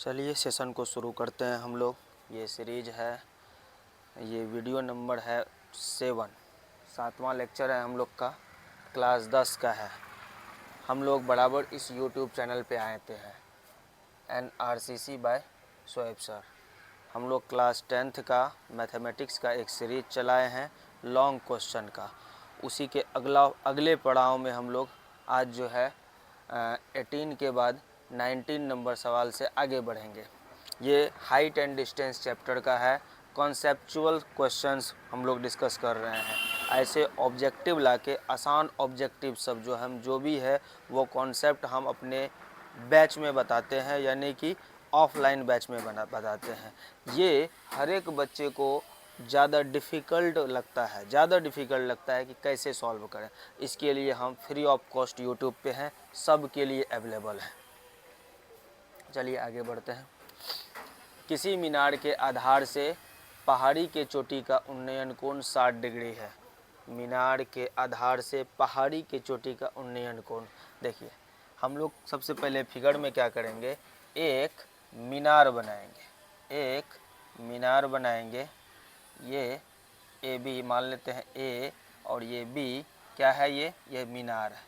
चलिए सेशन को शुरू करते हैं हम लोग। ये सीरीज है, ये वीडियो नंबर है 7, 7वां लेक्चर है हम लोग का, क्लास 10 का है। हम लोग बराबर इस यूट्यूब चैनल पे आए थे हैं, NRCC बाय शोएब सर। हम लोग क्लास 10th का मैथमेटिक्स का एक सीरीज चलाए हैं लॉन्ग क्वेश्चन का। उसी के अगले पड़ाव में हम लोग आज जो है 18 के बाद 19 नंबर सवाल से आगे बढ़ेंगे। ये हाइट एंड डिस्टेंस चैप्टर का है। कॉन्सेप्चुअल क्वेश्चंस हम लोग डिस्कस कर रहे हैं। ऐसे ऑब्जेक्टिव लाके आसान ऑब्जेक्टिव सब जो भी है वो कॉन्सेप्ट हम अपने बैच में बताते हैं, यानी कि ऑफलाइन बैच में बताते हैं। ये हर एक बच्चे को ज़्यादा डिफ़िकल्ट लगता है कि कैसे सॉल्व करें। इसके लिए हम फ्री ऑफ कॉस्ट यूट्यूब पे हैं, सब के लिए अवेलेबल है। चलिए आगे बढ़ते हैं। किसी मीनार के आधार से पहाड़ी के चोटी का उन्नयन कोण 60 डिग्री है। मीनार के आधार से पहाड़ी के चोटी का उन्नयन कोण, देखिए हम लोग सबसे पहले फिगर में क्या करेंगे, एक मीनार बनाएंगे। ये ए बी मान लेते हैं ए, और ये बी क्या है, ये मीनार है,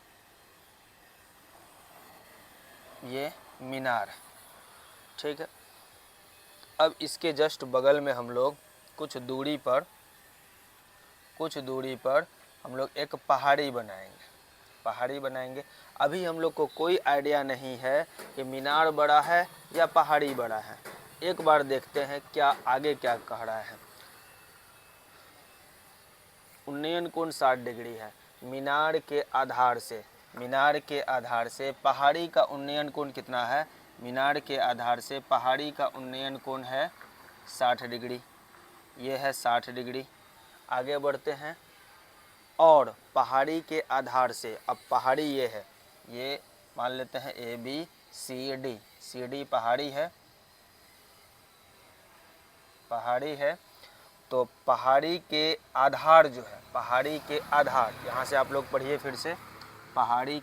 ये मीनार है, ठीक है। अब इसके जस्ट बगल में हम लोग कुछ दूरी पर हम लोग एक पहाड़ी बनाएंगे। अभी हम लोग को कोई आइडिया नहीं है कि मीनार बड़ा है या पहाड़ी बड़ा है। एक बार देखते हैं क्या आगे क्या कह रहा है। उन्नयन कोण 60 डिग्री है। मीनार के आधार से पहाड़ी का उन्नयन कोण कितना है? मीनार के आधार से पहाड़ी का उन्नयन कोण है 60 डिग्री। ये है 60 डिग्री। आगे बढ़ते हैं। और पहाड़ी के आधार से, अब पहाड़ी ये है, ये मान लेते हैं सी डी पहाड़ी है। तो पहाड़ी के आधार जो है, यहाँ से आप लोग पढ़िए फिर से। पहाड़ी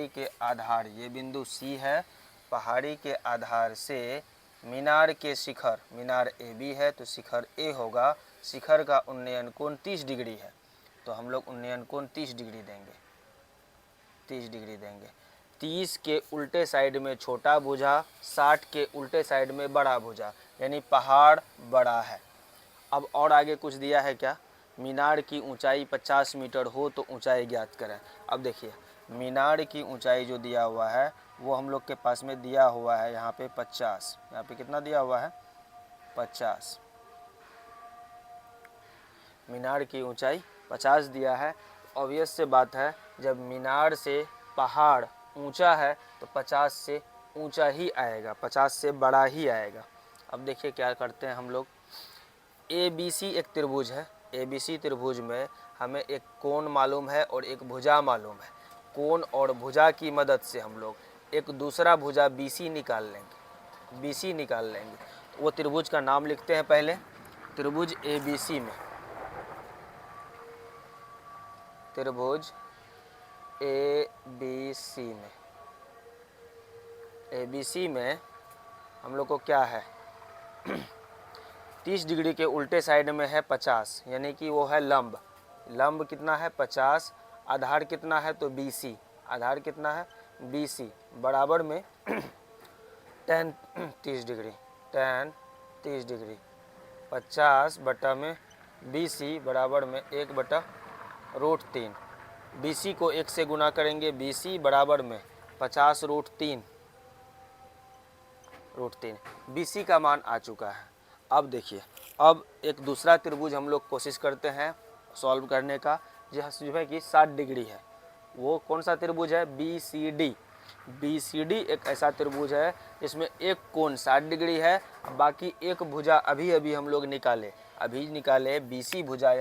के आधार ये बिंदु सी है। पहाड़ी के आधार से मीनार के शिखर, मीनार ए बी है तो शिखर ए होगा। शिखर का उन्नयन कोण 30 डिग्री है, तो हम लोग उन्नयन कोण 30 डिग्री देंगे। 30 के उल्टे साइड में छोटा भुजा, 60 के उल्टे साइड में बड़ा भुजा, यानी पहाड़ बड़ा है। अब और आगे कुछ दिया है क्या? मीनार की ऊंचाई 50 मीटर हो तो ऊंचाई ज्ञात करें। अब देखिए मीनार की ऊंचाई जो दिया हुआ है वो हम लोग के पास में दिया हुआ है यहाँ पे 50। यहाँ पे कितना दिया हुआ है? 50। मीनार की ऊंचाई 50 दिया है। ऑब्वियस से बात है, जब मीनार से पहाड़ ऊंचा है तो 50 से ऊंचा ही आएगा, 50 से बड़ा ही आएगा। अब देखिए क्या करते हैं हम लोग। ABC एक त्रिभुज है। ABC त्रिभुज में हमें एक कोण मालूम है और एक भुजा मालूम है। कोण और भुजा की मदद से हम लोग एक दूसरा भुजा BC निकाल लेंगे। तो वो त्रिभुज का नाम लिखते हैं पहले। त्रिभुज ABC में, त्रिभुज ABC में हम लोग को क्या है 30 डिग्री के उल्टे साइड में है 50, यानी कि वो है लंब कितना है 50। आधार कितना है तो BC, आधार कितना है BC, बराबर में tan 30 डिग्री 50 बटा में BC बराबर में 1/√3। BC को 1 से गुना करेंगे, BC बराबर में 50√3। BC का मान आ चुका है। अब देखिए, अब एक दूसरा त्रिभुज हम लोग कोशिश करते हैं सॉल्व करने का, जो है कि 60 डिग्री है। वो कौन सा त्रिभुज है? BCD एक ऐसा त्रिभुज है जिसमें एक कोण 60 डिग्री है, बाकी एक भुजा अभी हम लोग निकाले BC भुजा।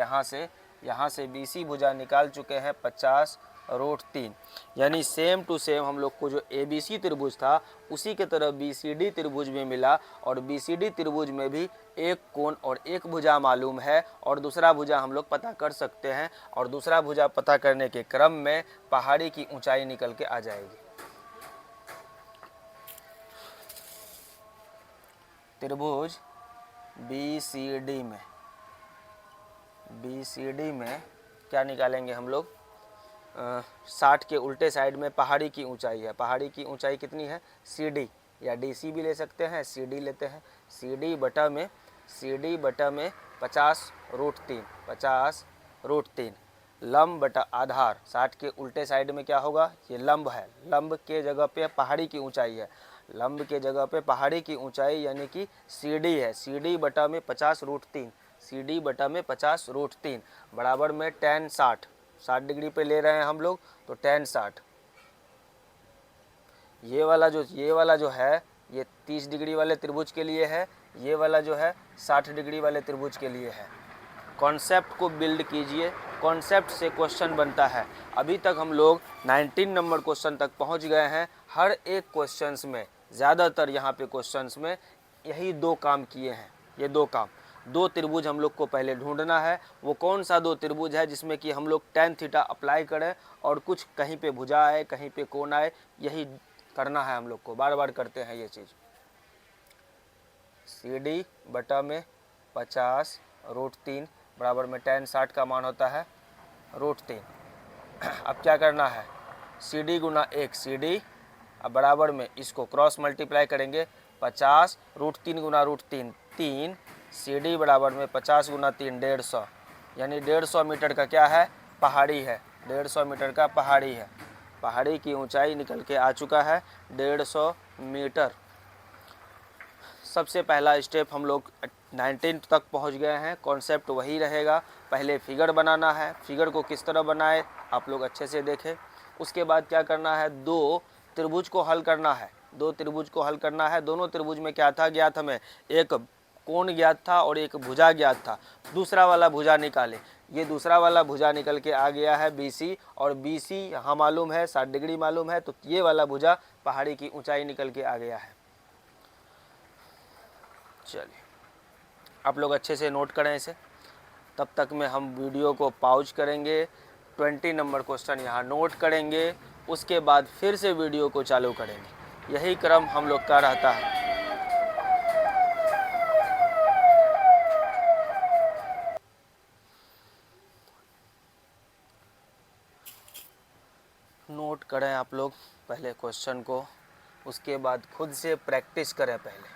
यहाँ से BC भुजा निकाल चुके हैं 50√3, यानी सेम टू सेम हम लोग को जो ABC त्रिभुज था उसी के तरह BCD त्रिभुज में मिला। और BCD त्रिभुज में भी एक कोण और एक भुजा मालूम है, और दूसरा भुजा हम लोग पता कर सकते हैं। और दूसरा भुजा पता करने के क्रम में पहाड़ी की ऊंचाई निकल के आ जाएगी। त्रिभुज BCD में क्या निकालेंगे हम लोग, 60 के उल्टे साइड में पहाड़ी की ऊंचाई है। पहाड़ी की ऊंचाई कितनी है, CD या DC भी ले सकते हैं, CD लेते हैं। CD बटा में 50√3, 50√3 लंब बटा आधार। 60 के उल्टे साइड में क्या होगा, ये लंब है, लंब के जगह पे पहाड़ी की ऊंचाई है, लंब के जगह पे पहाड़ी की ऊंचाई यानी कि CD है। CD बटा में 50√3, CD बटा में 50√3 बराबर में tan 60, 60 डिग्री पे ले रहे हैं हम लोग तो tan 60। ये वाला जो है ये 30 डिग्री वाले त्रिभुज के लिए है, ये वाला जो है 60 डिग्री वाले त्रिभुज के लिए है। कॉन्सेप्ट को बिल्ड कीजिए, कॉन्सेप्ट से क्वेश्चन बनता है। अभी तक हम लोग 19 नंबर क्वेश्चन तक पहुंच गए हैं। हर एक क्वेश्चंस में, ज़्यादातर यहाँ पे क्वेश्चंस में यही 2 काम किए हैं। ये 2 काम, 2 त्रिभुज हम लोग को पहले ढूंढना है। वो कौन सा 2 त्रिभुज है जिसमें कि हम लोग tan थीटा अप्लाई करें और कुछ कहीं पे भुजा आए, कहीं पे कोण आए, यही करना है हम लोग को। बार बार करते हैं ये चीज़। CD बटा में 50√3 बराबर में tan 60 का मान होता है √3। अब क्या करना है, CD गुना 1 CD, अब बराबर में इसको क्रॉस मल्टीप्लाई करेंगे, 50√3 गुना √3 3, CD बराबर में 50 गुना 3 150, यानी 150 मीटर का क्या है, पहाड़ी है। 150 मीटर का पहाड़ी है। पहाड़ी की ऊंचाई निकल के आ चुका है 150 मीटर। सबसे पहला स्टेप हम लोग 19 तक पहुंच गए हैं। कॉन्सेप्ट वही रहेगा, पहले फिगर बनाना है। फिगर को किस तरह बनाए आप लोग अच्छे से देखें। उसके बाद क्या करना है, 2 त्रिभुज को हल करना है। 2 त्रिभुज को हल करना है। दोनों त्रिभुज में क्या था ज्ञात, हमें एक कोण ज्ञात था और एक भुजा ज्ञात था। दूसरा वाला भुजा निकाले, ये दूसरा वाला भुजा निकल के आ गया है BC, और BC यहाँ मालूम है 60 डिग्री मालूम है, तो ये वाला भुजा पहाड़ी की ऊंचाई निकल के आ गया है। चलिए आप लोग अच्छे से नोट करें इसे। तब तक में हम वीडियो को पॉज करेंगे, 20 नंबर क्वेश्चन यहाँ नोट करेंगे, उसके बाद फिर से वीडियो को चालू करेंगे। यही क्रम हम लोग का रहता है। नोट करें आप लोग पहले क्वेश्चन को, उसके बाद खुद से प्रैक्टिस करें। पहले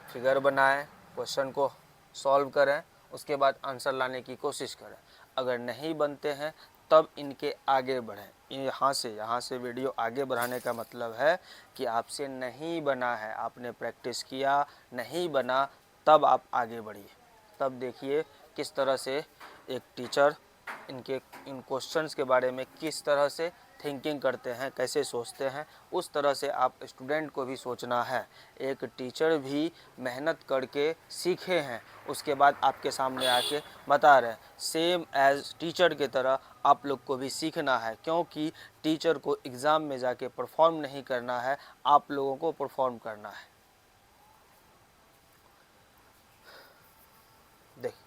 फिगर बनाएं, क्वेश्चन को सॉल्व करें, उसके बाद आंसर लाने की कोशिश करें। अगर नहीं बनते हैं तब इनके आगे बढ़ें। यहाँ से वीडियो आगे बढ़ाने का मतलब है कि आपसे नहीं बना है, आपने प्रैक्टिस किया, नहीं बना, तब आप आगे बढ़िए। तब देखिए किस तरह से एक टीचर इन क्वेश्चंस के बारे में किस तरह से थिंकिंग करते हैं, कैसे सोचते हैं, उस तरह से आप स्टूडेंट को भी सोचना है। एक टीचर भी मेहनत करके सीखे हैं, उसके बाद आपके सामने आके बता रहे हैं। सेम एज टीचर की तरह आप लोग को भी सीखना है, क्योंकि टीचर को एग्ज़ाम में जाके परफॉर्म नहीं करना है, आप लोगों को परफॉर्म करना है। देखिए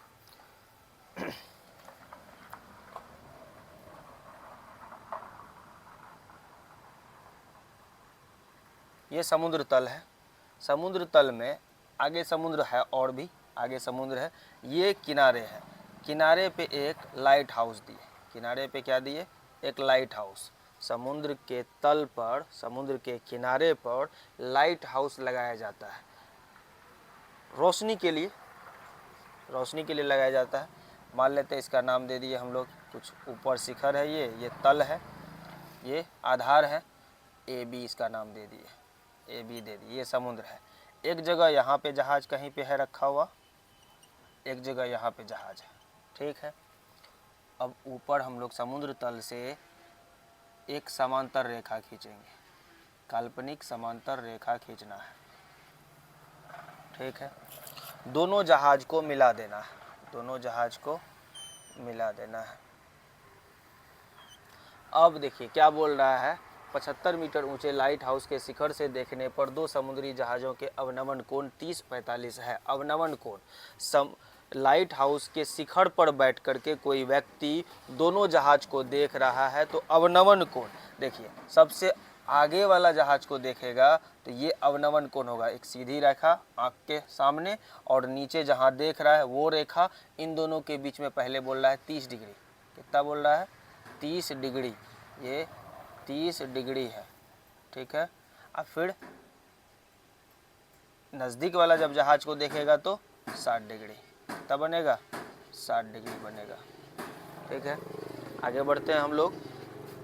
ये समुद्र तल है। समुद्र तल में आगे समुद्र है, और भी आगे समुद्र है। ये किनारे है, किनारे पे एक लाइट हाउस दिए। किनारे पे क्या दिए, एक लाइट हाउस। समुद्र के तल पर, समुद्र के किनारे पर लाइट हाउस लगाया जाता है, रोशनी के लिए, रोशनी के लिए लगाया जाता है। मान लेते हैं इसका नाम दे दिए हम लोग, कुछ ऊपर शिखर है, ये तल है, ये आधार है, AB इसका नाम दे दिए, AB दे दिए। ये समुद्र है। एक जगह यहाँ पे जहाज कहीं पे है रखा हुआ, एक जगह यहाँ पे जहाज है, ठीक है। अब ऊपर हम लोग समुद्र तल से एक समांतर रेखा खींचेंगे, काल्पनिक समांतर रेखा खींचना है, ठीक है। दोनों जहाज को मिला देना है, दोनों जहाज को मिला देना है। अब देखिए क्या बोल रहा है, 75 मीटर ऊंचे लाइट हाउस के शिखर से देखने पर 2 समुद्री जहाज़ों के अवनमन कोण 30-45 है। अवनमन कोण, लाइट हाउस के शिखर पर बैठ करके कोई व्यक्ति दोनों जहाज को देख रहा है, तो अवनमन कोण देखिए, सबसे आगे वाला जहाज को देखेगा तो ये अवनमन कोण होगा, एक सीधी रेखा आँख के सामने और नीचे जहाँ देख रहा है वो रेखा, इन दोनों के बीच में पहले बोल रहा है 30 डिग्री। कितना बोल रहा है? 30 डिग्री। ये 30 डिग्री है, ठीक है। अब फिर नज़दीक वाला जब जहाज को देखेगा तो 60 डिग्री, तब बनेगा 60 डिग्री बनेगा, ठीक है। आगे बढ़ते हैं हम लोग।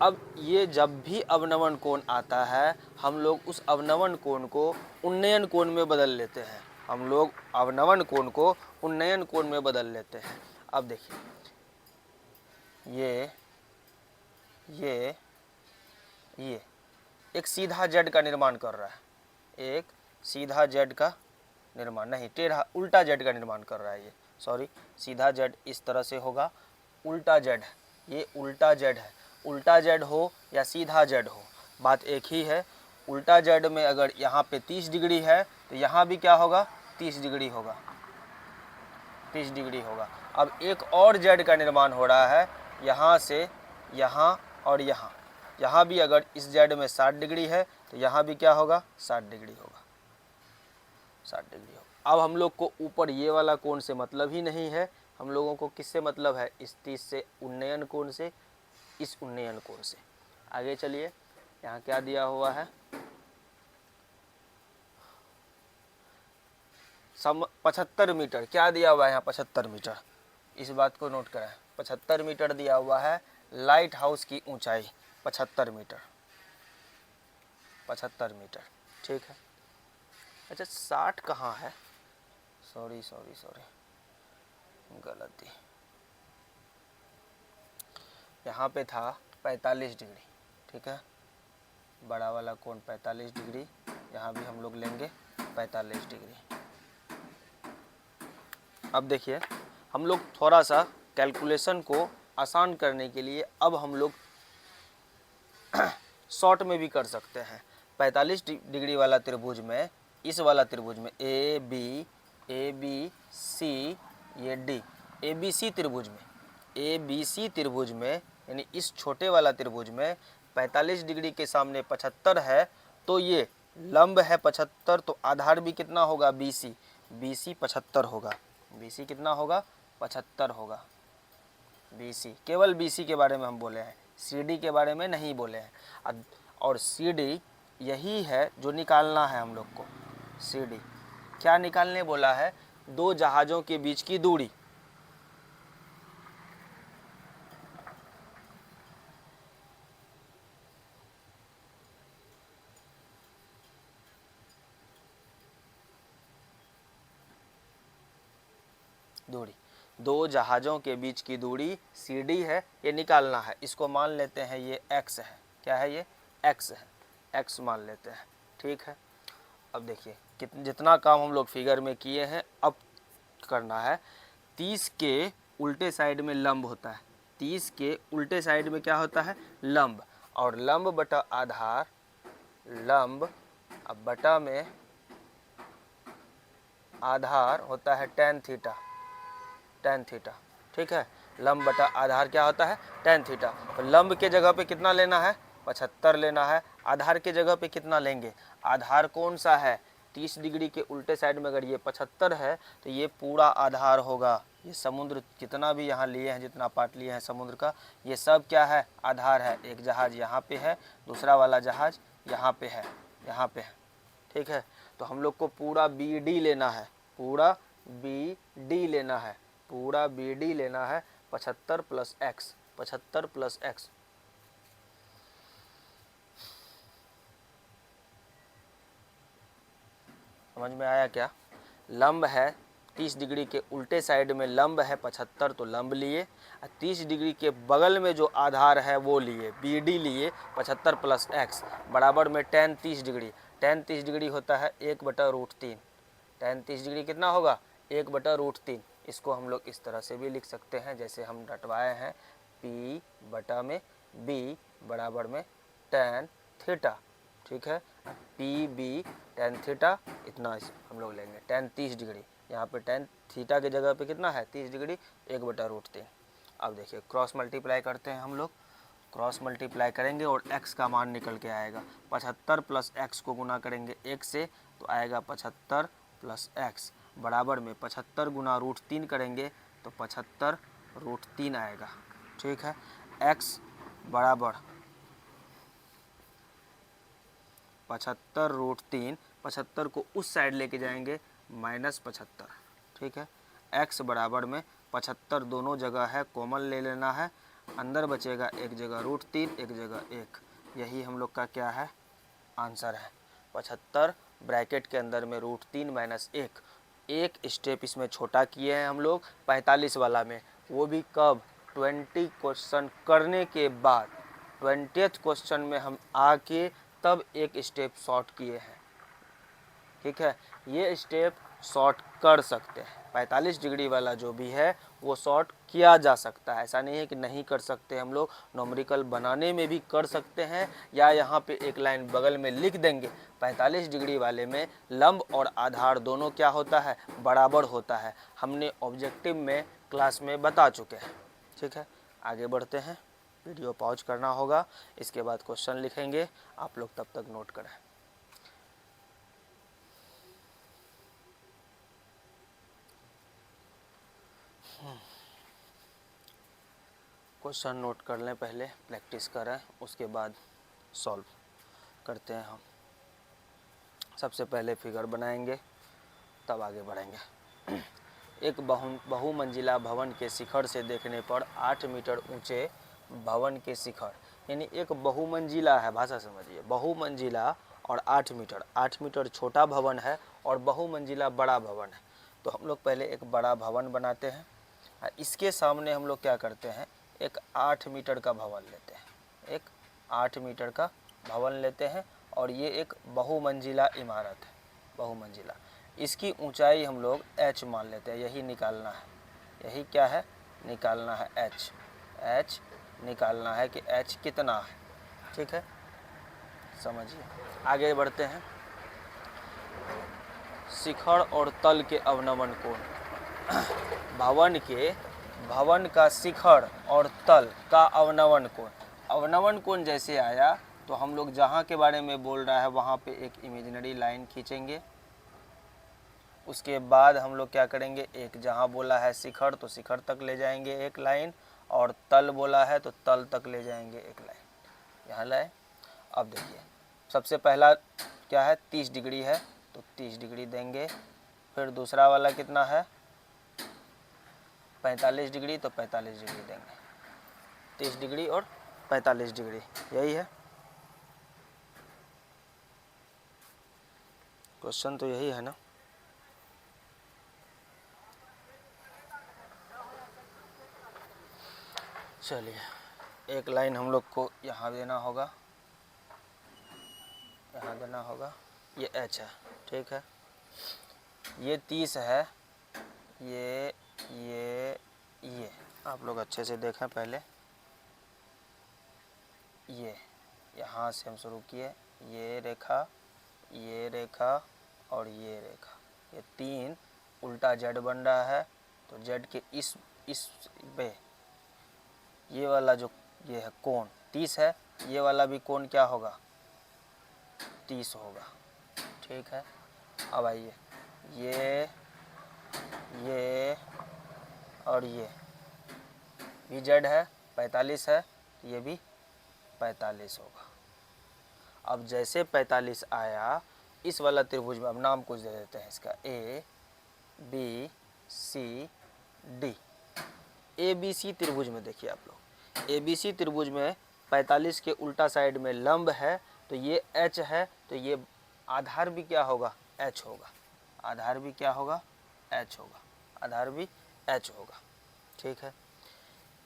अब ये जब भी अवनमन कोण आता है हम लोग उस अवनमन कोण को उन्नयन कोण में बदल लेते हैं। हम लोग अवनमन कोण को उन्नयन कोण में बदल लेते हैं। अब देखिए ये एक सीधा जेड का निर्माण कर रहा है, एक सीधा जेड का निर्माण, नहीं टेढ़ा उल्टा जेड का निर्माण कर रहा है ये, सॉरी, सीधा जेड इस तरह से होगा, उल्टा जेड है, ये उल्टा जेड है। उल्टा जेड हो या सीधा जेड हो, बात एक ही है। उल्टा जेड में अगर यहाँ पे 30 डिग्री है तो यहाँ भी क्या होगा? 30 डिग्री होगा, 30 डिग्री होगा। अब एक और जेड का निर्माण हो रहा है, यहाँ से यहाँ और यहाँ, यहाँ भी अगर इस जेड में 60 डिग्री है तो यहाँ भी क्या होगा? 60 डिग्री होगा, 60 डिग्री होगा। अब हम लोग को ऊपर ये वाला कोण से मतलब ही नहीं है, हम लोगों को किससे मतलब है? इस 30 से उन्नयन कोण से, इस उन्नयन कोण से। आगे चलिए, यहाँ क्या दिया हुआ है? 75 मीटर, क्या दिया हुआ है यहाँ? 75 मीटर, इस बात को नोट करें, 75 मीटर दिया हुआ है लाइट हाउस की ऊंचाई, 75 मीटर, 75 मीटर, ठीक है। अच्छा 60 कहाँ है? सॉरी, गलती, यहाँ पे था 45 डिग्री, ठीक है। बड़ा वाला कोण 45 डिग्री, यहाँ भी हम लोग लेंगे 45 डिग्री। अब देखिए हम लोग थोड़ा सा कैलकुलेशन को आसान करने के लिए अब हम लोग शॉर्ट में भी कर सकते हैं। 45 डिग्री वाला त्रिभुज में, इस वाला त्रिभुज में ए बी सी, ये डी, ए बी सी त्रिभुज में यानी इस छोटे वाला त्रिभुज में 45 डिग्री के सामने 75 है, तो ये लंब है 75, तो आधार भी कितना होगा? BC, 75 होगा। BC कितना होगा? 75 होगा। BC, केवल BC के बारे में हम बोले हैं, CD के बारे में नहीं बोले हैं। और CD यही है जो निकालना है हम लोग को। CD क्या निकालने बोला है? दो जहाज़ों के बीच की दूरी। दो जहाज़ों के बीच की दूरी CD है, ये निकालना है। इसको मान लेते हैं ये x है। क्या है ये? x है, x मान लेते हैं, ठीक है। अब देखिए जितना काम हम लोग फिगर में किए हैं अब करना है। 30 के उल्टे साइड में लंब होता है, 30 के उल्टे साइड में क्या होता है? लंब, और लंब बटा आधार, लंब अब बटा में आधार होता है tan थीटा, tan थीटा, ठीक है। लंब बटा आधार क्या होता है? tan theta. तो लंब के जगह पे कितना लेना है? 75 लेना है। आधार के जगह पे कितना लेंगे? आधार कौन सा है? 30 डिग्री के उल्टे साइड में अगर ये 75 है तो ये पूरा आधार होगा। ये समुद्र जितना भी यहाँ लिए हैं, जितना पार्ट लिए हैं समुद्र का, ये सब क्या है? आधार है। एक जहाज़ यहाँ पे है, दूसरा वाला जहाज़ यहाँ पे है, यहाँ पे है, ठीक है। तो हम लोग को पूरा BD लेना है, पूरा BD लेना है, पूरा BD लेना है। 75 प्लस x, 75 प्लस x, समझ में आया क्या? लंब है 30 डिग्री के उल्टे साइड में लंब है 75, तो लंब लिए। 30 डिग्री के बगल में जो आधार है वो लिए, BD लिए। 75 प्लस x बराबर में tan 30 डिग्री। tan 30 डिग्री होता है 1/√3। tan 30 डिग्री कितना होगा? 1/√3। इसको हम लोग इस तरह से भी लिख सकते हैं जैसे हम रटवाए हैं, P बटा में B बराबर में tan थीटा, ठीक है। PB tan थीटा इतना हम लोग लेंगे। tan 30 डिग्री, यहाँ पे tan थीटा के जगह पे कितना है? 30 डिग्री, 1/√3। अब देखिए क्रॉस मल्टीप्लाई करते हैं हम लोग, क्रॉस मल्टीप्लाई करेंगे और x का मान निकल के आएगा। 75 प्लस x को गुना करेंगे 1 से तो आएगा 75 प्लस x बराबर में 75 गुना √3 करेंगे तो 75 √3 आएगा। ठीक है, x बराबर 75 √3, 75 को उस साइड लेके जाएंगे -75। ठीक है, x बराबर में 75 दोनों जगह है, कॉमन ले लेना है, अंदर बचेगा एक जगह √3 एक जगह 1। यही हम लोग का क्या है, आंसर है। 75 ब्रैकेट के अंदर में √3 - 1। एक स्टेप इसमें छोटा किए हैं हम लोग 45 वाला में, वो भी कब, 20 क्वेश्चन करने के बाद 20th क्वेश्चन में हम आके तब एक स्टेप शॉर्ट किए हैं। ठीक है, ये स्टेप शॉर्ट कर सकते हैं, 45 डिग्री वाला जो भी है वो शॉर्ट किया जा सकता है, ऐसा नहीं है कि नहीं कर सकते। हम लोग नॉमरिकल बनाने में भी कर सकते हैं, या यहाँ पे एक लाइन बगल में लिख देंगे 45 डिग्री वाले में लंब और आधार दोनों क्या होता है, बराबर होता है। हमने ऑब्जेक्टिव में क्लास में बता चुके हैं। ठीक है, आगे बढ़ते हैं, वीडियो पॉज करना होगा, इसके बाद क्वेश्चन लिखेंगे, आप लोग तब तक नोट करें। क्वेश्चन नोट कर लें, पहले प्रैक्टिस करें, उसके बाद सॉल्व करते हैं हम। सबसे पहले फिगर बनाएंगे तब आगे बढ़ेंगे। एक बहुमंजिला भवन के शिखर से देखने पर 8 मीटर ऊंचे भवन के शिखर, यानी एक बहुमंजिला है, भाषा समझिए, बहुमंजिला और 8 मीटर, 8 मीटर छोटा भवन है और बहुमंजिला बड़ा भवन है। तो हम लोग पहले एक बड़ा भवन बनाते हैं, इसके सामने हम लोग क्या करते हैं, एक 8 मीटर का भवन लेते हैं, एक 8 मीटर का भवन लेते हैं, और ये एक बहुमंजिला इमारत है, बहुमंजिला। इसकी ऊंचाई हम लोग h मान लेते हैं, यही निकालना है, यही क्या है, निकालना है h निकालना है कि h कितना है। ठीक है, समझिए, आगे बढ़ते हैं। शिखर और तल के अवनमन कोण, भवन का शिखर और तल का अवनमन कोण, अवनमन कोण जैसे आया तो हम लोग जहाँ के बारे में बोल रहा है वहाँ पे एक इमेजिनरी लाइन खींचेंगे। उसके बाद हम लोग क्या करेंगे, एक जहाँ बोला है शिखर तो शिखर तक ले जाएंगे एक लाइन, और तल बोला है तो तल तक ले जाएंगे एक लाइन, यहाँ लाए। अब देखिए, सबसे पहला क्या है, 30 डिग्री है तो 30 डिग्री देंगे, फिर दूसरा वाला कितना है, 45 डिग्री तो 45 डिग्री देंगे, 30 डिग्री और 45 डिग्री, यही है क्वेश्चन, तो यही है ना। चलिए, एक लाइन हम लोग को यहाँ देना होगा, यहाँ देना होगा, ये h है। ठीक है, ये 30 है, ये आप लोग अच्छे से देखें पहले, ये यहाँ से हम शुरू किए, ये रेखा और ये रेखा, ये 3 उल्टा z बन रहा है, तो z के इस पे ये वाला जो ये है कोण 30 है, ये वाला भी कोण क्या होगा, 30 होगा। ठीक है, अब आइए, ये और ये भी z है, 45 है, तो ये भी 45 होगा। अब जैसे 45 आया, इस वाला त्रिभुज में अब नाम कुछ दे देते हैं इसका, A B C D। ABC त्रिभुज में देखिए आप लोग, ABC त्रिभुज में 45 के उल्टा साइड में लंब है, तो ये h है, तो ये आधार भी क्या होगा, h होगा, आधार भी क्या होगा, h होगा, आधार भी h होगा। ठीक है,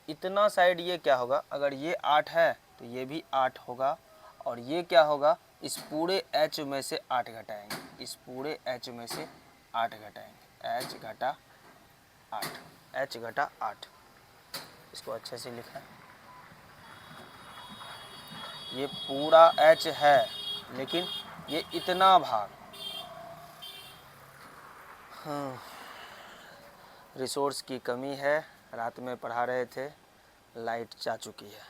इतना साइड ये क्या होगा, अगर ये 8 है तो ये भी 8 होगा, और ये क्या होगा, इस पूरे h में से 8 घटाएंगे, इस पूरे h में से 8 घटाएंगे, h घटा 8, h घटा 8, इसको अच्छे से लिखा है। ये पूरा h है, लेकिन ये इतना भाग, रिसोर्स की कमी है, रात में पढ़ा रहे थे, लाइट जा चुकी है,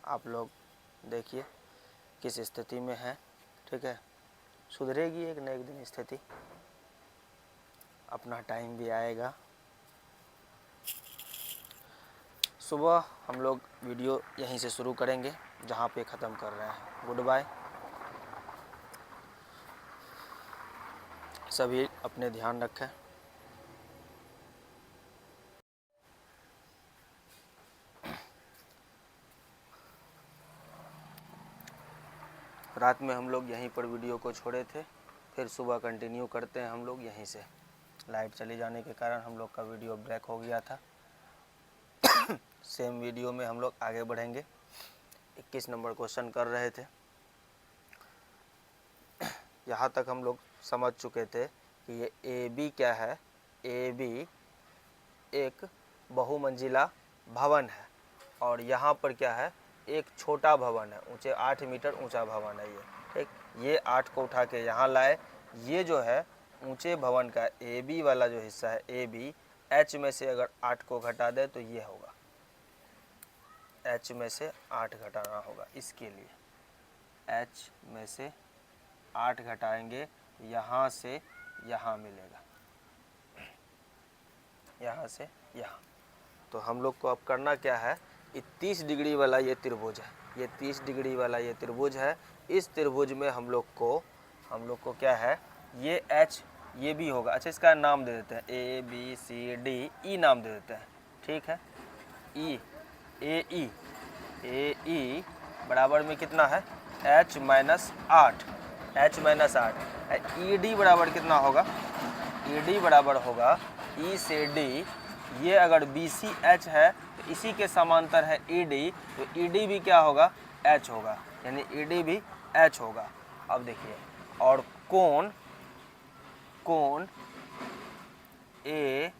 आप लोग देखिए किस स्थिति में है, ठीक है। सुधरेगी एक न एक दिन स्थिति, अपना टाइम भी आएगा। सुबह हम लोग वीडियो यहीं से शुरू करेंगे जहाँ पे ख़त्म कर रहे हैं। Good bye. सभी अपने ध्यान रखें। रात में हम लोग यहीं पर वीडियो को छोड़े थे, फिर सुबह कंटिन्यू करते हैं हम लोग यहीं से। लाइट चले जाने के कारण हम लोग का वीडियो ब्रेक हो गया था। सेम वीडियो में हम लोग आगे बढ़ेंगे। 21 नंबर क्वेश्चन कर रहे थे। यहाँ तक हम लोग समझ चुके थे कि ये ए बी क्या है। ए बी एक बहुमंजिला भवन है और यहाँ पर क्या है, एक छोटा भवन है, ऊंचे 8 मीटर ऊंचा भवन है ये, ठीक। ये 8 को उठा के यहाँ लाए। ये जो है ऊंचे भवन का ए बी वाला जो हिस्सा है, ए बी, एच में से अगर 8 को घटा दे तो ये होगा, एच में से 8 घटाना होगा। इसके लिए एच में से 8 घटाएंगे, यहाँ से यहाँ मिलेगा, यहाँ से यहाँ। तो हम लोग को अब करना क्या है, 30 डिग्री वाला ये त्रिभुज है, ये 30 डिग्री वाला ये त्रिभुज है। इस त्रिभुज में हम लोग को क्या है, ये एच ये भी होगा। अच्छा, इसका नाम दे देते हैं, A B C D E नाम दे देते हैं, ठीक है। ई ए ई बराबर में कितना है, H minus 8, H minus 8। E D बराबर कितना होगा, ई डी बराबर होगा ई से डी। ये अगर बी सी एच है तो इसी के समांतर है ई डी, तो ई डी भी क्या होगा, एच होगा, यानी ई डी भी एच होगा। अब देखिए, और कोण ए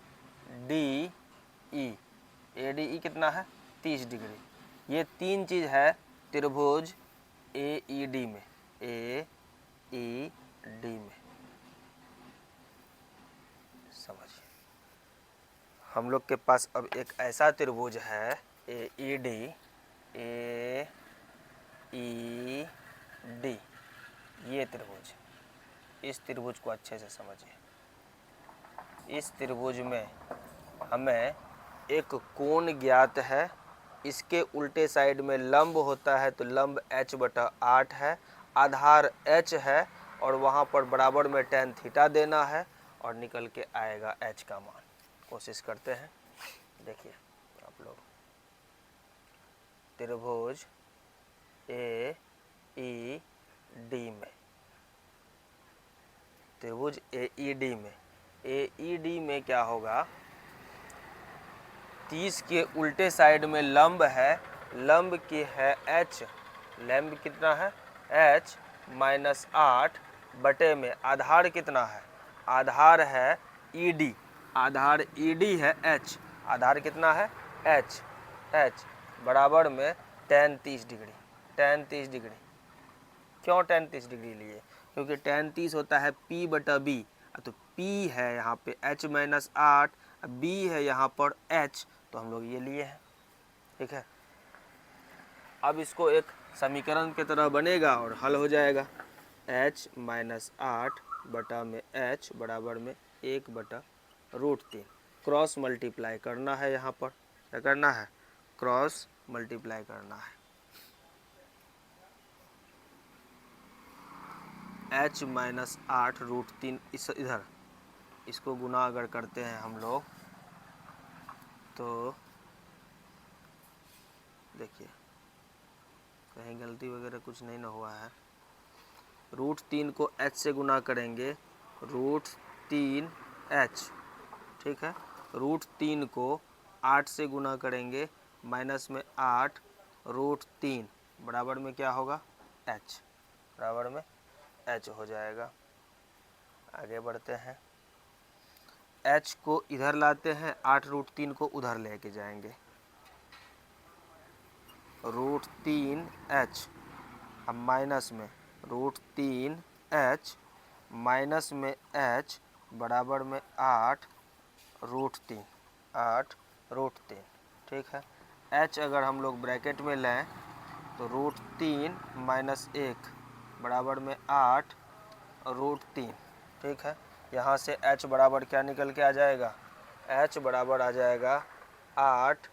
डी ई कितना है, 30 डिग्री। ये तीन चीज़ है त्रिभुज ए ई डी में, ए ई डी में। समझिए, हम लोग के पास अब एक ऐसा त्रिभुज है ए ई डी, ये त्रिभुज। इस त्रिभुज को अच्छे से समझिए। इस त्रिभुज में हमें एक कोण ज्ञात है, इसके उल्टे साइड में लंब होता है, तो लंब h/8 है, आधार h है और वहाँ पर बराबर में tan थीटा देना है और निकल के आएगा h का मान। कोशिश करते हैं, देखिए आप लोग, त्रिभुज ए ई डी में, त्रिभुज ए ई डी में क्या होगा, 30 के उल्टे साइड में लंब है, लंब की है h, लंब कितना है h माइनस 8 बटे में आधार कितना है, आधार है ई डी, आधार ई डी है h, आधार कितना है h बराबर में tan 30 डिग्री, tan 30 डिग्री। क्यों tan 30 डिग्री लिए, क्योंकि tan 30 होता है p/b, तो p है यहाँ पे h माइनस 8, b है यहाँ पर h, तो हम लोग ये लिए हैं, ठीक है। अब इसको एक समीकरण की तरह बनेगा और हल हो जाएगा। h माइनस 8 बटा में h बराबर में 1/√3। क्रॉस मल्टीप्लाई करना है, यहाँ पर क्या करना है, क्रॉस मल्टीप्लाई करना है। h माइनस 8√3 इस इधर, इसको गुना अगर करते हैं हम लोग तो देखिए कहीं गलती वगैरह कुछ नहीं ना हुआ है। √3 को h से गुना करेंगे, √3h, ठीक है। √3 को 8 से गुना करेंगे, माइनस में 8 √3 बराबर में क्या होगा, h, बराबर में h हो जाएगा। आगे बढ़ते हैं, h को इधर लाते हैं, 8√3 को उधर लेके जाएंगे, √3h, अब माइनस में √3h माइनस में h बराबर में 8√3, ठीक है। h अगर हम लोग ब्रैकेट में लें तो √3 माइनस 1 बराबर में 8 √3। ठीक है, यहाँ से h बराबर क्या निकल के आ जाएगा, h बराबर आ जाएगा 8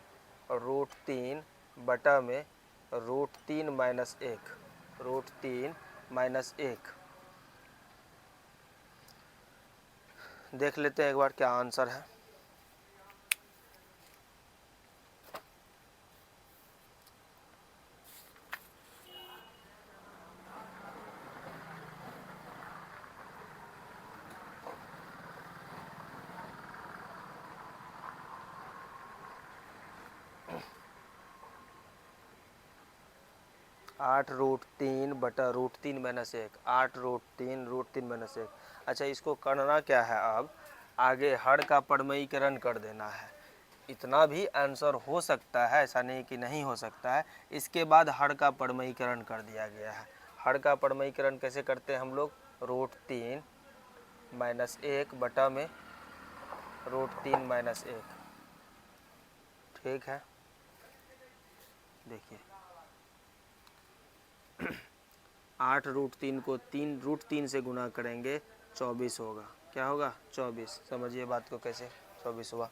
√3 बटा में √3 माइनस 1, √3 माइनस 1। देख लेते हैं एक बार क्या आंसर है। आठ √3 बटा √3 माइनस 1, 8 √3 माइनस 1। अच्छा, इसको करना क्या है, अब आगे हर का परमयीकरण कर देना है। इतना भी आंसर हो सकता है, ऐसा नहीं कि नहीं हो सकता है। इसके बाद हर का परमयीकरण कर दिया गया है। हर का परमयीकरण कैसे करते हैं हम लोग, √3 माइनस 1 बटा में √3 माइनस 1। ठीक है, देखिए 8 √3 को 3 से गुना करेंगे 24 होगा। क्या होगा, 24। समझिए बात को कैसे 24 हुआ।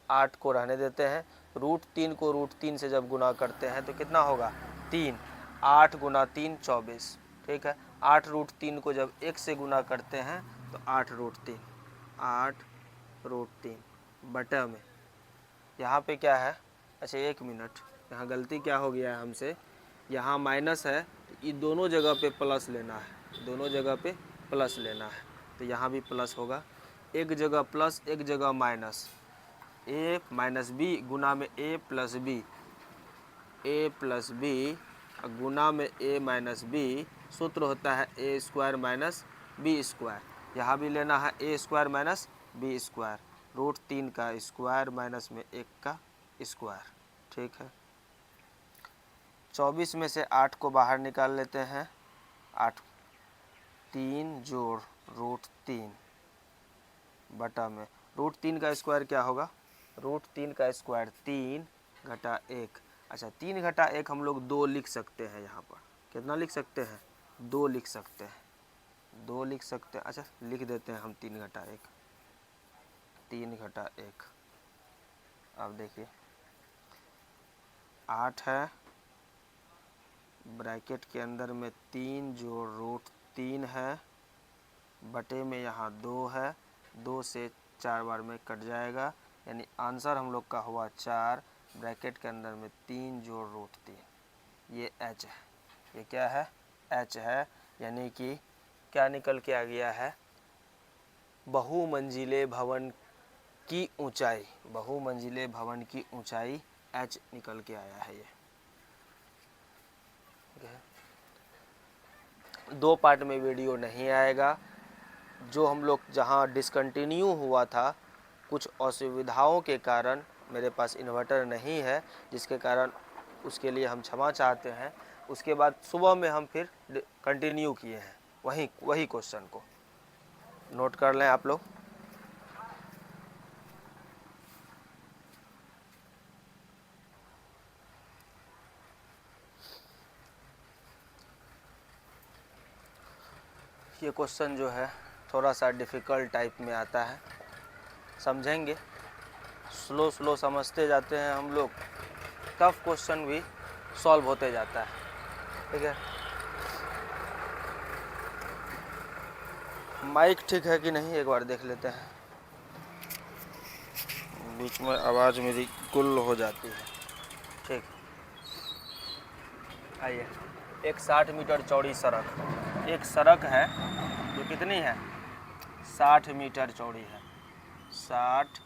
8 को रहने देते हैं, √3 को √3 से जब गुना करते हैं तो कितना होगा, 3। 8 गुना 3 24। ठीक है, 8 √3 को जब 1 से गुना करते हैं तो 8 √3, 8 √3 बटा में, यहाँ पे क्या है, अच्छा 1 मिनट, यहाँ गलती क्या हो गया है हमसे, यहाँ माइनस है तो ये दोनों जगह पे प्लस लेना है, दोनों जगह पे प्लस लेना है। तो यहाँ भी प्लस होगा, एक जगह प्लस एक जगह माइनस, a माइनस बी गुना में a plus B, a plus B गुना में a माइनस बी। सूत्र होता है a square minus B square. यहाँ भी लेना है a square minus B square, √3 का स्क्वायर माइनस में 1 का स्क्वायर। ठीक है, 24 में से 8 को बाहर निकाल लेते हैं, 8 3 जोड़ √3 बटा में √3 का स्क्वायर क्या होगा, √3 का स्क्वायर 3 घटा 1। अच्छा, 3 घटा 1 हम लोग 2 लिख सकते हैं। यहाँ पर कितना लिख सकते हैं, 2 लिख सकते हैं, 2 लिख सकते हैं। अच्छा, लिख देते हैं हम 3 घटा 1, 3 घटा 1। अब देखिए 8 है, ब्रैकेट के अंदर में 3 जोड़ √3 है, बटे में यहाँ 2 है, 2 से 4 बार में कट जाएगा, यानी आंसर हम लोग का हुआ 4, ब्रैकेट के अंदर में 3 जोड़ √3। ये h है, ये क्या है, h है। यानी कि क्या निकल के आ गया है, बहुमंजिले भवन की ऊंचाई, बहुमंजिले भवन की ऊंचाई h निकल के आया है। ये 2 पार्ट में वीडियो नहीं आएगा। जो हम लोग जहाँ डिसकंटिन्यू हुआ था, कुछ असुविधाओं के कारण मेरे पास इन्वर्टर नहीं है, जिसके कारण उसके लिए हम क्षमा चाहते हैं। उसके बाद सुबह में हम फिर कंटिन्यू किए हैं वही क्वेश्चन को। नोट कर लें आप लोग। ये क्वेश्चन जो है थोड़ा सा डिफ़िकल्ट टाइप में आता है, समझेंगे, स्लो समझते जाते हैं हम लोग, टफ क्वेश्चन भी सॉल्व होते जाता है। ठीक है, माइक ठीक है कि नहीं एक बार देख लेते हैं, बीच में आवाज़ मेरी गुल हो जाती है। ठीक, आइए, एक 60 मीटर चौड़ी सड़क, एक सड़क है जो कितनी है, 60 मीटर चौड़ी है, 60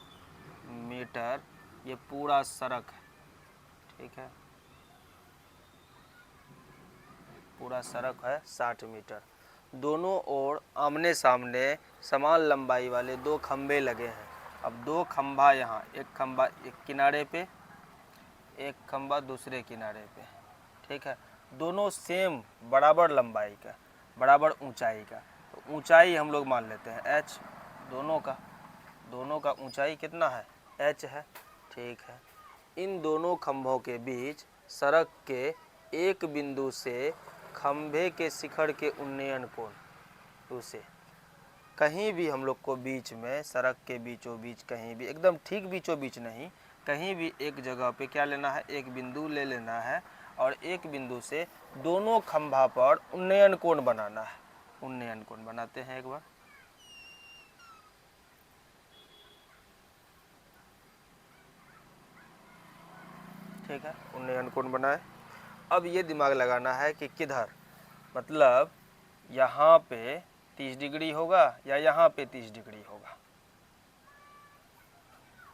मीटर ये पूरा सड़क है। ठीक है, पूरा सड़क है 60 मीटर। दोनों ओर आमने सामने समान लंबाई वाले 2 खंबे लगे हैं। अब 2 खंभा यहाँ, एक खंभा एक किनारे पे, एक खंभा दूसरे किनारे पे। ठीक है, दोनों सेम बराबर लंबाई का, बराबर ऊंचाई का। तो ऊंचाई हम लोग मान लेते हैं h, दोनों का ऊंचाई कितना है, h है। ठीक है, इन दोनों खंभों के बीच सड़क के एक बिंदु से खंभे के शिखर के उन्नयन कोण से कहीं भी हम लोग को बीच में, सड़क के बीचों बीच कहीं भी, एकदम ठीक बीचों बीच नहीं, कहीं भी एक जगह पे क्या लेना है, एक बिंदु ले लेना है और एक बिंदु से दोनों खंभा पर उन्नयन कोण बनाना है। उन्नयन कोण बनाते हैं एक बार। ठीक है, उन्नयन कोण बनाए। अब ये दिमाग लगाना है कि किधर, मतलब यहाँ पे 30 डिग्री होगा या यहाँ पे 30 डिग्री होगा।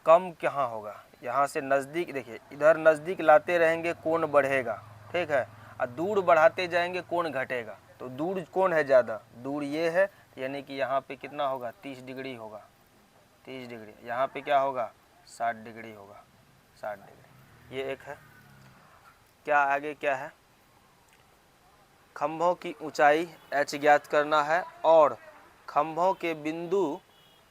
कम कहाँ होगा, यहाँ से नज़दीक, देखिए इधर नज़दीक लाते रहेंगे कोण बढ़ेगा, ठीक है, और दूर बढ़ाते जाएंगे कोण घटेगा। तो दूर कौन है ज़्यादा, दूर ये है, यानी कि यहाँ पे कितना होगा, 30 डिग्री होगा, 30 डिग्री। यहाँ पे क्या होगा, 60 डिग्री होगा, 60 डिग्री। ये एक है। क्या आगे क्या है, खंभों की ऊंचाई h ज्ञात करना है और खंभों के बिंदु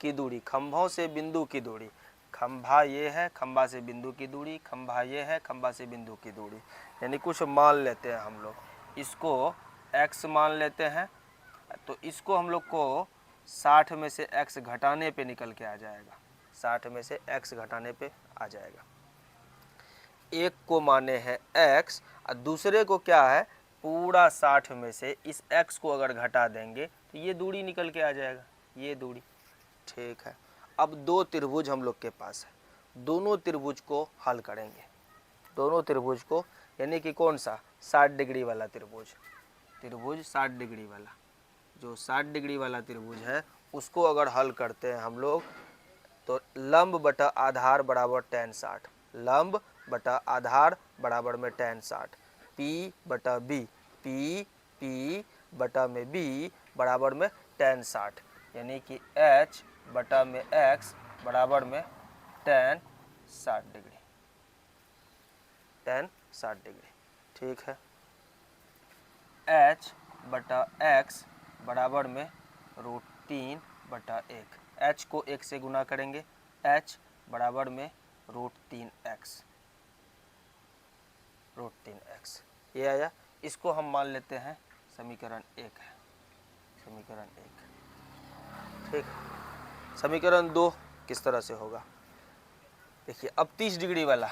की दूरी, खंभों से बिंदु की दूरी, खंभा ये है, खंभा से बिंदु की दूरी, खंभा ये है, खंभा से बिंदु की दूरी, यानी कुछ मान लेते हैं हम लोग, इसको x मान लेते हैं, तो इसको हम लोग को 60 में से x घटाने पे निकल के आ जाएगा, 60 में से x घटाने पे आ जाएगा। एक को माने हैं x और दूसरे को क्या है, पूरा 60 में से इस x को अगर घटा देंगे तो ये दूरी निकल के आ जाएगा, ये दूरी। ठीक है, अब दो त्रिभुज हम लोग के पास है, दोनों त्रिभुज को हल करेंगे, दोनों त्रिभुज को, यानी कि कौन सा, 60 डिग्री वाला त्रिभुज, त्रिभुज 60 डिग्री वाला, जो 60 डिग्री वाला त्रिभुज है उसको अगर हल करते हैं हम लोग, तो लंब बटा आधार बराबर tan 60, लंब बटा आधार बराबर में tan 60, P बटा B, P बटा में B बराबर में tan 60, यानी कि H बटा में X बराबर में tan 60 डिग्री, tan 60 डिग्री। ठीक है, H बटा X बराबर में √3 बटा 1, H को 1 से गुना करेंगे, H बराबर में √3x, √3x ये आया। इसको हम मान लेते हैं समीकरण 1 है, समीकरण 1। ठीक, समीकरण 2 किस तरह से होगा, देखिए अब 30 डिग्री वाला,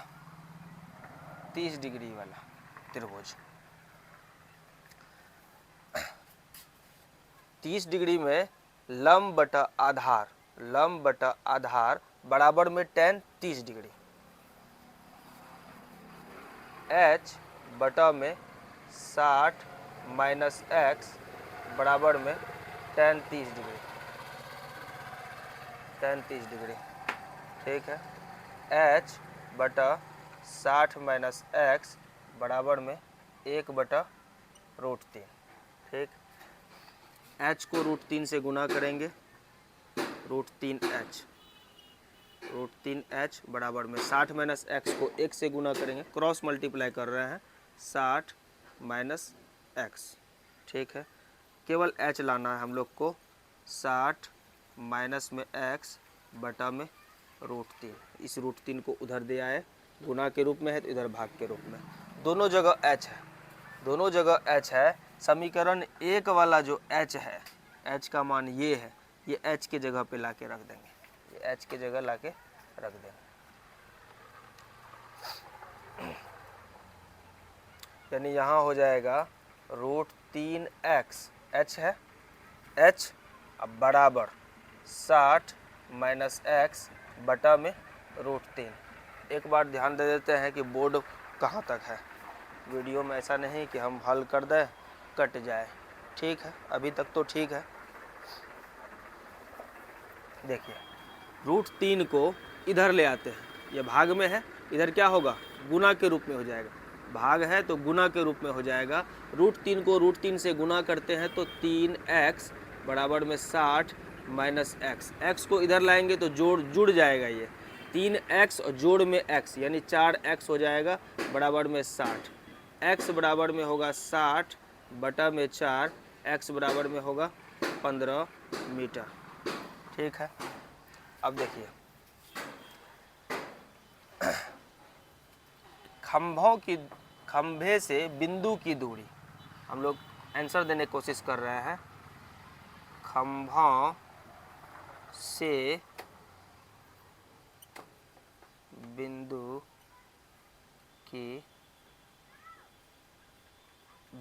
30 डिग्री वाला त्रिभुज, 30 डिग्री में लंब बटा आधार, लंब बटा आधार बराबर में tan 30 डिग्री, H बटा में 60 माइनस x बराबर में tan 30 डिग्री, tan 30 डिग्री। ठीक है, H बटा 60 माइनस x बराबर में 1 बटा √3। ठीक, H को √3 से गुना करेंगे, √3h, √3h बराबर में 60 माइनस x को 1 से गुना करेंगे, क्रॉस मल्टीप्लाई कर रहे हैं, 60 माइनस x। ठीक है, केवल h लाना है हम लोग को, 60 माइनस में x बटा में √3, इस √3 को उधर दे आए, गुना के रूप में है तो इधर भाग के रूप में, दोनों जगह h है, दोनों जगह h है। समीकरण 1 वाला जो h है, h का मान ये है, ये h के जगह पे लाके रख देंगे, ये h के जगह लाके रख देंगे, यानी यहाँ हो जाएगा √3x, h है, h अब बराबर 60 माइनस x बटा में √3। एक बार ध्यान दे देते हैं कि बोर्ड कहाँ तक है, वीडियो में ऐसा नहीं कि हम हल कर दें कट जाए। ठीक है, अभी तक तो ठीक है। देखिए √3 को इधर ले आते हैं, ये भाग में है, इधर क्या होगा, गुना के रूप में हो जाएगा, भाग है तो गुना के रूप में हो जाएगा। √3 को √3 से गुना करते हैं तो 3x बराबर में 60 माइनस x, x को इधर लाएंगे तो जुड़ जाएगा, ये 3x और जोड़ में x यानी 4x हो जाएगा बराबर में 60, x बराबर में होगा 60 बटा में 4, x बराबर में होगा 15 मीटर। ठीक है, अब देखिए खंभे से बिंदु की दूरी, हम लोग आंसर देने की कोशिश कर रहे हैं। खंभों से बिंदु की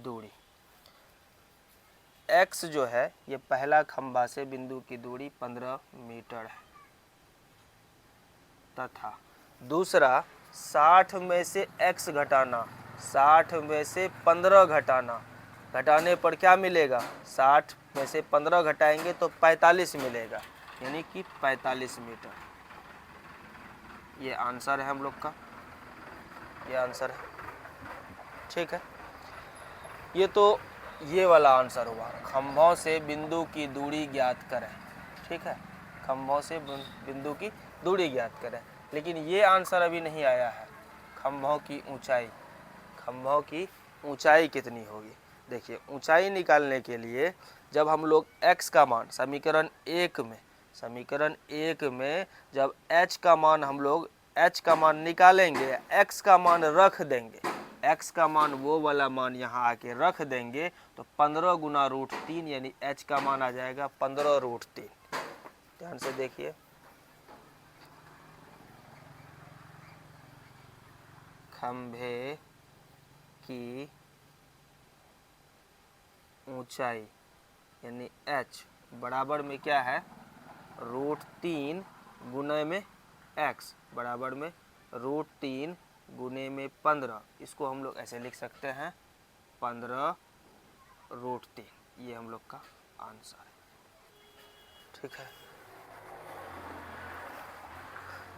दूरी, x जो है ये पहला खंभा से बिंदु की दूरी 15 मीटर है, तथा दूसरा 60 में से x घटाना, 60 में से 15 घटाना, घटाने पर क्या मिलेगा, 60 में से 15 घटाएंगे तो 45 मिलेगा, यानी कि 45 मीटर। ये आंसर है हम लोग का, ये आंसर है, ठीक है। ये तो ये वाला आंसर हुआ, खंभों से बिंदु की दूरी ज्ञात करें, ठीक है, खंभों से बिंदु की दूरी ज्ञात करें। लेकिन ये आंसर अभी नहीं आया है, खंभों की ऊंचाई, खंभों की ऊंचाई कितनी होगी। देखिए ऊंचाई निकालने के लिए जब हम लोग x का मान समीकरण 1 में जब h का मान हम लोग h का मान निकालेंगे, x का मान रख देंगे, x का मान वो वाला मान यहाँ आके रख देंगे तो 15 गुना √3 यानी h का मान आ जाएगा 15√3। ध्यान से देखिए, खंभे की ऊंचाई यानी h बराबर में क्या है, √3 गुने में x बराबर में √3 गुने में 15, इसको हम लोग ऐसे लिख सकते हैं 15√3। ये हम लोग का आंसर है, ठीक है।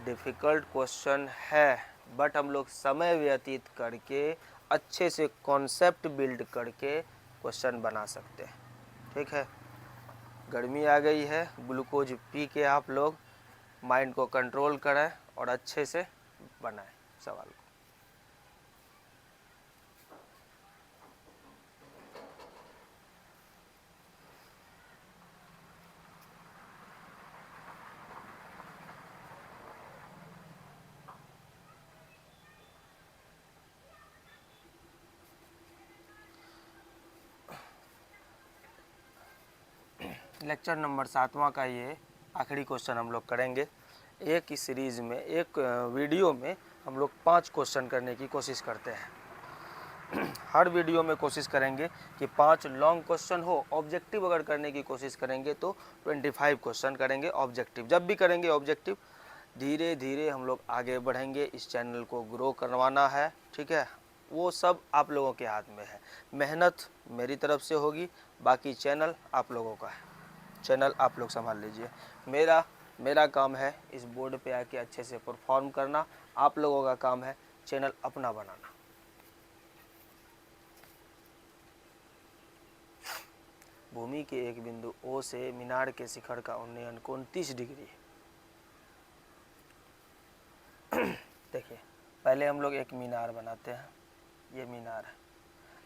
डिफ़िकल्ट क्वेश्चन है, बट हम लोग समय व्यतीत करके अच्छे से कॉन्सेप्ट बिल्ड करके क्वेश्चन बना सकते हैं, ठीक है। गर्मी आ गई है, ग्लूकोज पी के आप लोग माइंड को कंट्रोल करें और अच्छे से बनाएं सवाल को। लेक्चर नंबर 7वां का ये आखिरी क्वेश्चन हम लोग करेंगे। एक ही सीरीज़ में, एक वीडियो में हम लोग 5 क्वेश्चन करने की कोशिश करते हैं। हर वीडियो में कोशिश करेंगे कि 5 लॉन्ग क्वेश्चन हो। ऑब्जेक्टिव अगर करने की कोशिश करेंगे तो 25 क्वेश्चन करेंगे ऑब्जेक्टिव। जब भी करेंगे ऑब्जेक्टिव, धीरे धीरे हम लोग आगे बढ़ेंगे। इस चैनल को ग्रो करवाना है, ठीक है, वो सब आप लोगों के हाथ में है। मेहनत मेरी तरफ से होगी, बाकी चैनल आप लोगों का है, चैनल आप लोग संभाल लीजिए। मेरा काम है इस बोर्ड पे आके अच्छे से परफॉर्म करना, आप लोगों का काम है चैनल अपना बनाना। भूमि के एक बिंदु O से मीनार के शिखर का उन्नयन कोण 30 डिग्री है। देखिए पहले हम लोग एक मीनार बनाते हैं, ये मीनार है।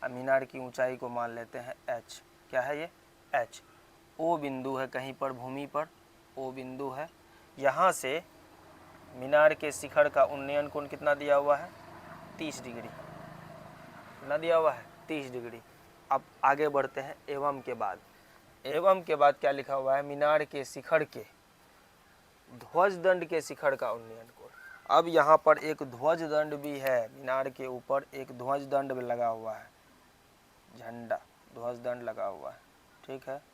अब मीनार की ऊंचाई को मान लेते हैं h। क्या है ये, h। O बिंदु है कहीं पर भूमि पर, O बिंदु है। यहाँ से मीनार के शिखर का उन्नयन कोण कितना दिया हुआ है, 30 डिग्री। कितना दिया हुआ है, 30 डिग्री। अब आगे बढ़ते हैं, एवं के बाद क्या लिखा हुआ है, मीनार के शिखर के ध्वज दंड के शिखर का उन्नयन कोण। अब यहाँ पर एक ध्वज दंड भी है, मीनार के ऊपर एक ध्वज दंड भी लगा हुआ है, झंडा ध्वज दंड लगा हुआ है, ठीक है।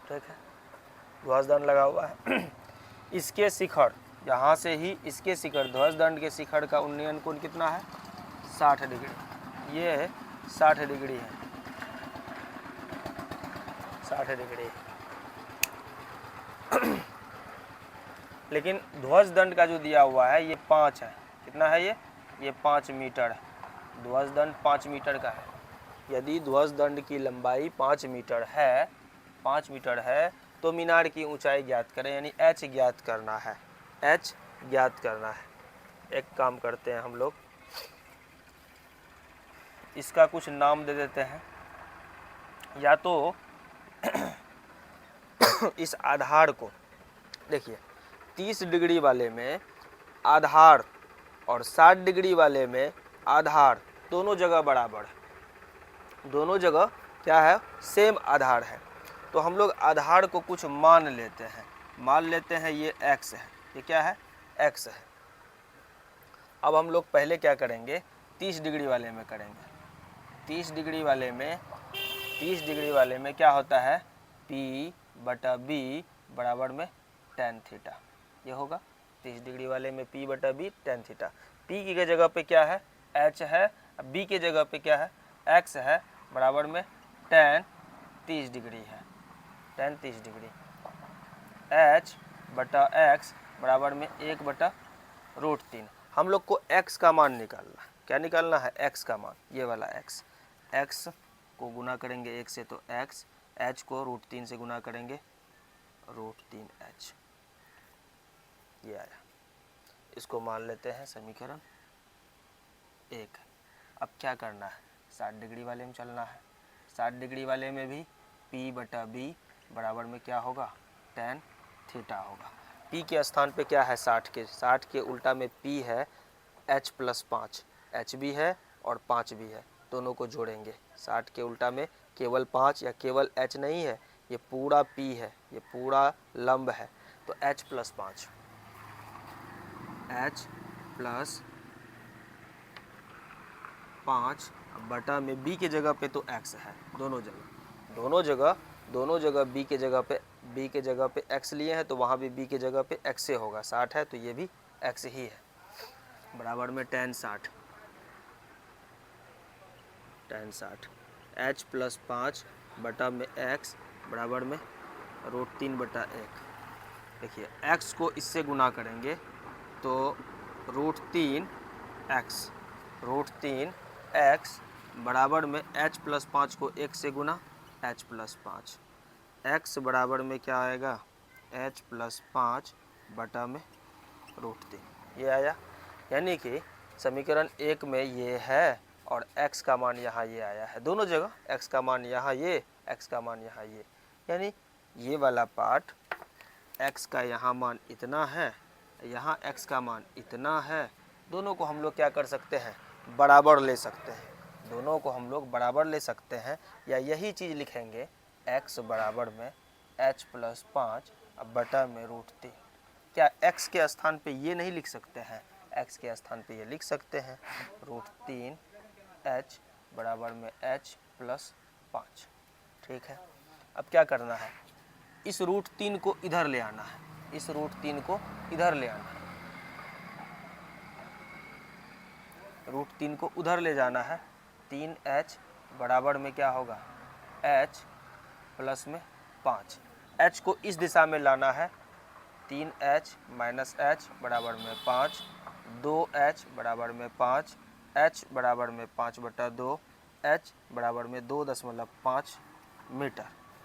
ठीक है, ध्वज दंड लगा हुआ है। इसके शिखर, यहाँ से ही इसके शिखर, ध्वज दंड के शिखर का उन्नयन कोण कितना है, 60 डिग्री। ये 60 डिग्री है, 60 डिग्री। लेकिन ध्वज दंड का जो दिया हुआ है ये 5 है। कितना है ये 5 मीटर है। ध्वज दंड 5 मीटर का है। यदि ध्वज दंड की लंबाई 5 मीटर है तो मीनार की ऊंचाई ज्ञात करें, यानी h ज्ञात करना है, h ज्ञात करना है। एक काम करते हैं हम लोग, इसका कुछ नाम दे देते हैं। या तो इस आधार को देखिए 30 डिग्री वाले में आधार और 60 डिग्री वाले में आधार दोनों जगह बराबर है, दोनों जगह क्या है सेम आधार है। तो हम लोग आधार को कुछ मान लेते हैं, ये x है, ये क्या है x है। अब हम लोग पहले क्या करेंगे 30 डिग्री वाले में करेंगे। 30 डिग्री वाले में क्या होता है P/B बराबर में tan थीटा, ये होगा 30 डिग्री वाले में P/B tan थीटा। P की जगह पे क्या है H है, B की जगह पे क्या है X है, बराबर में tan 30 डिग्री है, tan 30 डिग्री। H/X बराबर में 1/√3। हम लोग को x का मान निकालना है, क्या निकालना है x का मान, ये वाला x को गुना करेंगे 1 से तो x, h को √3 से गुना करेंगे √3h, ये आया। इसको मान लेते हैं समीकरण 1। अब क्या करना है 60 डिग्री वाले में चलना है। 60 डिग्री वाले में भी P/B बराबर में क्या होगा tan थीटा होगा। P के स्थान पे क्या है 60 के उल्टा में P है H+5, H भी है और 5 भी है, दोनों को जोड़ेंगे। 60 के उल्टा में केवल 5 या केवल H नहीं है, ये पूरा P है, ये पूरा लंब है, तो H+5 बटा में B के जगह पे तो X है, दोनों जगह B के जगह पे X लिए हैं, तो वहाँ भी B के जगह पे X से होगा। 60 है तो ये भी X ही है, बराबर में tan 60 H+5 बटा में X बराबर में √3/1। देखिए X को इससे गुना करेंगे तो √3x बराबर में H+5 को 1 से गुना H+5, x बराबर में क्या आएगा H+5 बटा में √3, ये आया। यानी कि समीकरण 1 में ये है और x का मान यहाँ ये आया है, दोनों जगह x का मान यहाँ ये, x का मान यहाँ ये, यानी ये वाला पार्ट x का यहाँ मान इतना है, यहाँ x का मान इतना है, दोनों को हम लोग क्या कर सकते हैं बराबर ले सकते हैं, दोनों को हम लोग बराबर ले सकते हैं, या यही चीज़ लिखेंगे x बराबर में H+5 बटा में √3। क्या x के स्थान पे ये नहीं लिख सकते हैं, x के स्थान पे ये लिख सकते हैं √3h बराबर में H+5, ठीक है। अब क्या करना है इस √3 को इधर ले आना है, √3 को उधर ले जाना है। 3h बराबर में क्या होगा h प्लस में 5, h को इस दिशा में लाना है, 3h माइनस h बराबर में 5, 2h बराबर में 5, h बराबर में 5/2, h बराबर में 2.5 मीटर।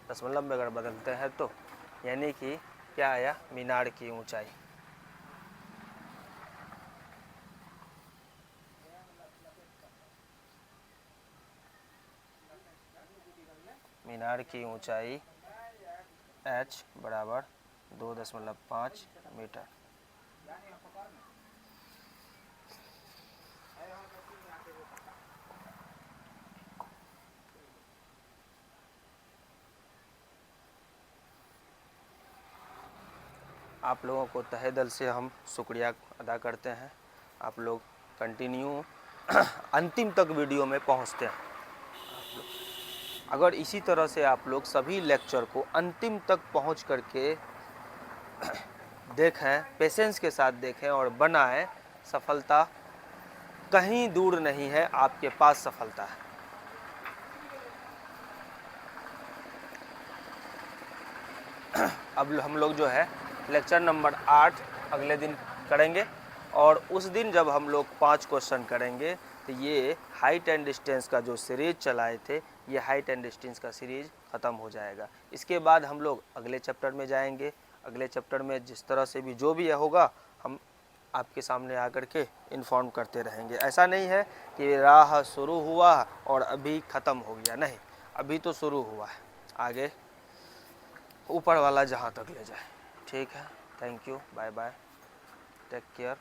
दशमलव में अगर बदलते हैं तो यानी कि क्या आया मीनार की ऊंचाई, h बराबर 2.5 मीटर। आप लोगों को तहे दिल से हम शुक्रिया अदा करते हैं, आप लोग कंटिन्यू अंतिम तक वीडियो में पहुंचते हैं। अगर इसी तरह से आप लोग सभी लेक्चर को अंतिम तक पहुंच करके देखें, पेशेंस के साथ देखें और बनाएं, सफलता कहीं दूर नहीं है, आपके पास सफलता है। अब हम लोग जो है लेक्चर नंबर 8 अगले दिन करेंगे, और उस दिन जब हम लोग 5 क्वेश्चन करेंगे तो ये हाइट एंड डिस्टेंस का जो सीरीज चलाए थे, ये हाइट एंड डिस्टेंस का सीरीज ख़त्म हो जाएगा। इसके बाद हम लोग अगले चैप्टर में जाएंगे। अगले चैप्टर में जिस तरह से भी जो भी होगा हम आपके सामने आकर के इन्फॉर्म करते रहेंगे। ऐसा नहीं है कि राह शुरू हुआ और अभी ख़त्म हो गया, नहीं, अभी तो शुरू हुआ है, आगे ऊपर वाला जहाँ तक ले जाए। ठीक है, thank you, bye bye, take care.